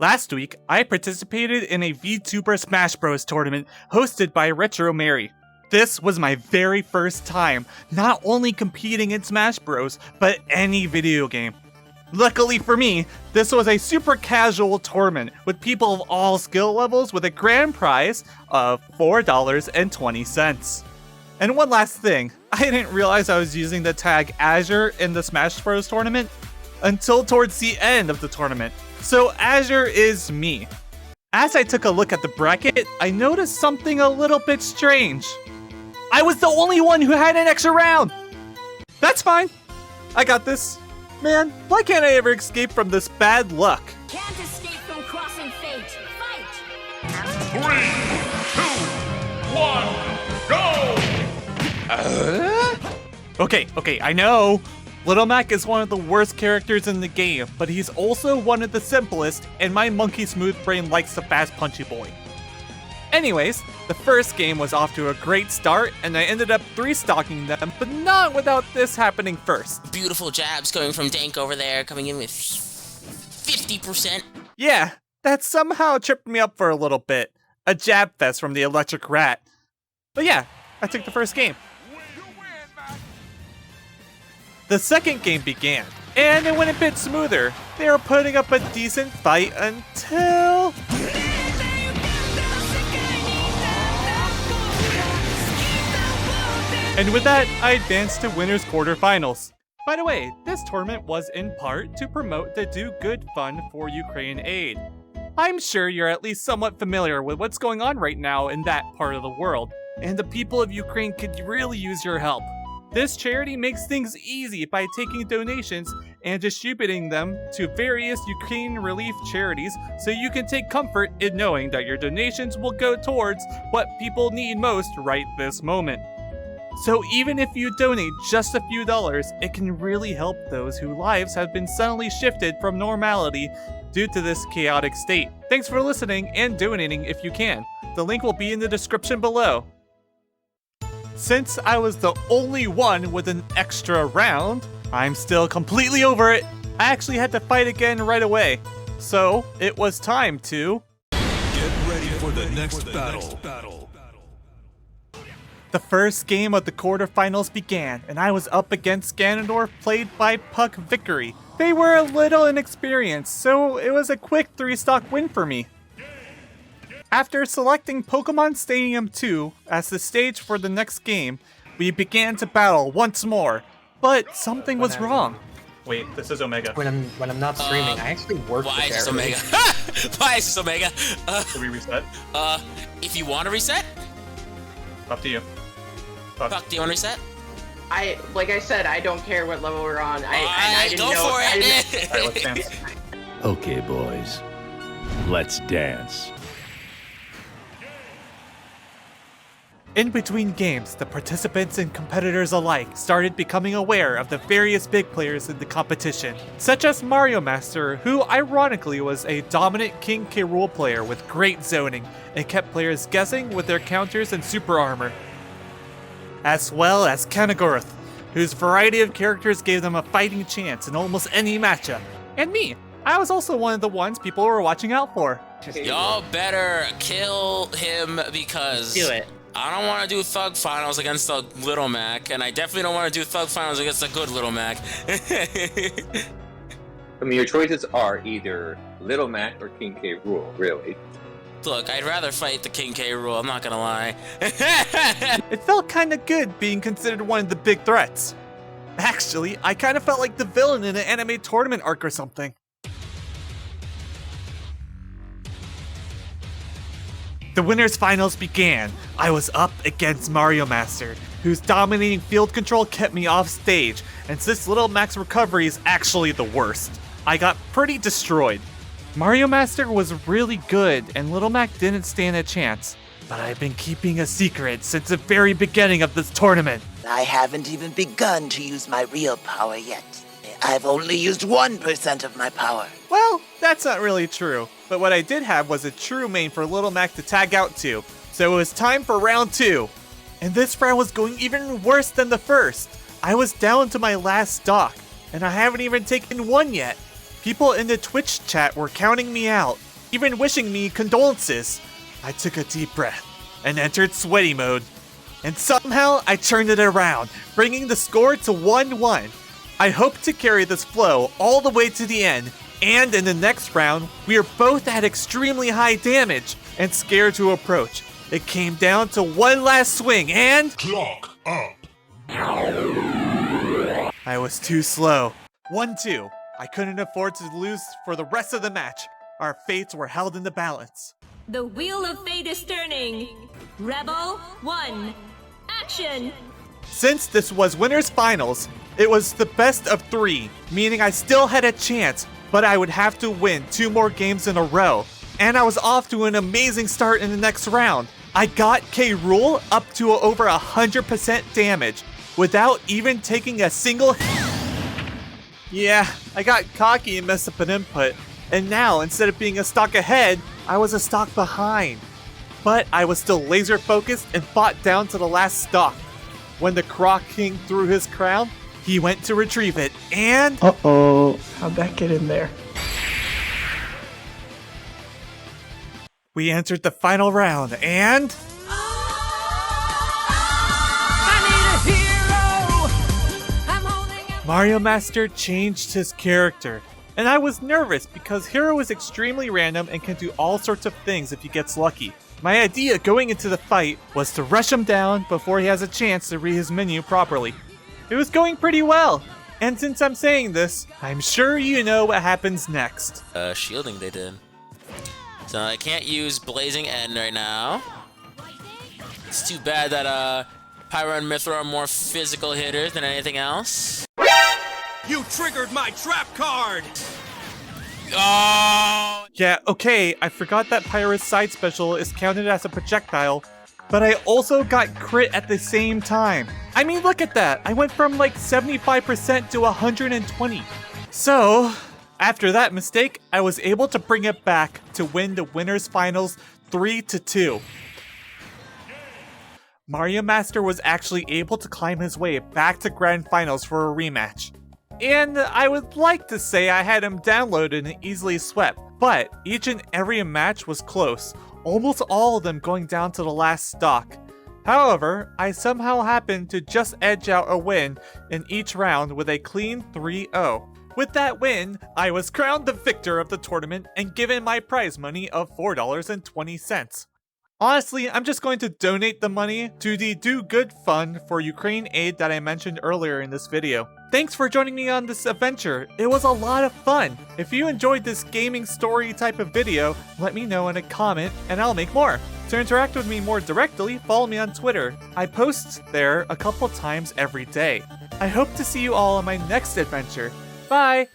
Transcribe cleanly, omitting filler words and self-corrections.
Last week, I participated in a VTuber Smash Bros. Tournament hosted by Retro Mary. This was my very first time not only competing in Smash Bros, but any video game. Luckily for me, this was a super casual tournament with people of all skill levels with a grand prize of $4.20. And one last thing, I didn't realize I was using the tag Azure in the Smash Bros tournament until towards the end of the tournament. So Azure is me. As I took a look at the bracket, I noticed something a little bit strange. I was the only one who had an extra round! That's fine. I got this. Man, why can't I ever escape from this bad luck? Can't escape from crossing fate. Fight! 3, 2, 1, go! Okay, I know. Little Mac is one of the worst characters in the game, but he's also one of the simplest, and my monkey smooth brain likes the fast punchy boy. Anyways, the first game was off to a great start, and I ended up 3-stocking them, but not without this happening first. Beautiful jabs going from Dank over there, coming in with 50%. Yeah, that somehow tripped me up for a little bit. A jab fest from the Electric Rat. But yeah, I took the first game. The second game began, and it went a bit smoother. They were putting up a decent fight until... And with that, I advanced to winners quarterfinals. By the way, this tournament was in part to promote the Do Good Fund for Ukraine Aid. I'm sure you're at least somewhat familiar with what's going on right now in that part of the world, and the people of Ukraine could really use your help. This charity makes things easy by taking donations and distributing them to various Ukraine relief charities, so you can take comfort in knowing that your donations will go towards what people need most right this moment. So even if you donate just a few dollars, it can really help those whose lives have been suddenly shifted from normality due to this chaotic state. Thanks for listening and donating if you can. The link will be in the description below. Since I was the only one with an extra round, I'm still completely over it. I actually had to fight again right away. So it was time to... Get ready for the next battle. The first game of the quarterfinals began, and I was up against Ganondorf, played by Puck Vickery. They were a little inexperienced, so it was a quick 3-stock win for me. After selecting Pokemon Stadium 2 as the stage for the next game, we began to battle once more, but something was wrong. Wait, this is Omega. When I'm not streaming, I actually work with Why is this Eric. Omega? Why is this Omega? Should we reset? If you want to reset, Up to you. Puck, do you want to reset? Like I said, I don't care what level we're on. I didn't go know. for I it. didn't- Alright, let's dance. Okay, boys, let's dance. In between games, the participants and competitors alike started becoming aware of the various big players in the competition, such as Mario Master, who ironically was a dominant King K. Rool player with great zoning and kept players guessing with their counters and super armor. As well as Kanagoroth, whose variety of characters gave them a fighting chance in almost any matchup. And me, I was also one of the ones people were watching out for. Y'all better kill him because Do it. I don't want to do Thug Finals against the Little Mac, and I definitely don't want to do Thug Finals against the good Little Mac. I mean, your choices are either Little Mac or King K. Rool, really. Look, I'd rather fight the King K. Rool, I'm not gonna lie. It felt kinda good being considered one of the big threats. Actually, I kinda felt like the villain in an anime tournament arc or something. The winners finals began. I was up against Mario Master, whose dominating field control kept me off stage, and since Little Mac's recovery is actually the worst, I got pretty destroyed. Mario Master was really good, and Little Mac didn't stand a chance. But I've been keeping a secret since the very beginning of this tournament. I haven't even begun to use my real power yet. I've only used 1% of my power. Well, that's not really true, but what I did have was a true main for Little Mac to tag out to, so it was time for round 2. And this round was going even worse than the first. I was down to my last stock, and I haven't even taken one yet. People in the Twitch chat were counting me out, even wishing me condolences. I took a deep breath and entered sweaty mode. And somehow I turned it around, bringing the score to 1-1. I hope to carry this flow all the way to the end, and in the next round, we are both at extremely high damage and scared to approach. It came down to one last swing and... Clock up. I was too slow. 1-2. I couldn't afford to lose for the rest of the match. Our fates were held in the balance. The wheel of fate is turning. Rebel 1. Action! Since this was winners finals, it was the best of 3, meaning I still had a chance, but I would have to win 2 more games in a row. And I was off to an amazing start in the next round. I got K. Rool up to over 100% damage without even taking a single hit. Yeah, I got cocky and messed up an input, and now instead of being a stock ahead, I was a stock behind. But I was still laser focused and fought down to the last stock. When the Croc King threw his crown, he went to retrieve it, and... Uh-oh. How'd that get in there? we entered the final round, and... Mario Master changed his character, and I was nervous because Hero is extremely random and can do all sorts of things if he gets lucky. My idea going into the fight was to rush him down before he has a chance to read his menu properly. It was going pretty well, and since I'm saying this, I'm sure you know what happens next. Shielding they did. So I can't use Blazing End right now. It's too bad that Pyro and Mythra are more physical hitters than anything else. You triggered my trap card! Oh! Yeah, okay, I forgot that Pyro's side special is counted as a projectile, but I also got crit at the same time. I mean, look at that. I went from like 75% to 120. So, after that mistake, I was able to bring it back to win the winners finals 3-2. Mario Master was actually able to climb his way back to Grand Finals for a rematch. And I would like to say I had him downloaded and easily swept, but each and every match was close, almost all of them going down to the last stock. However, I somehow happened to just edge out a win in each round with a clean 3-0. With that win, I was crowned the victor of the tournament and given my prize money of $4.20. Honestly, I'm just going to donate the money to the Do Good Fund for Ukraine aid that I mentioned earlier in this video. Thanks for joining me on this adventure. It was a lot of fun. If you enjoyed this gaming story type of video, let me know in a comment and I'll make more. To interact with me more directly, follow me on Twitter. I post there a couple times every day. I hope to see you all on my next adventure. Bye!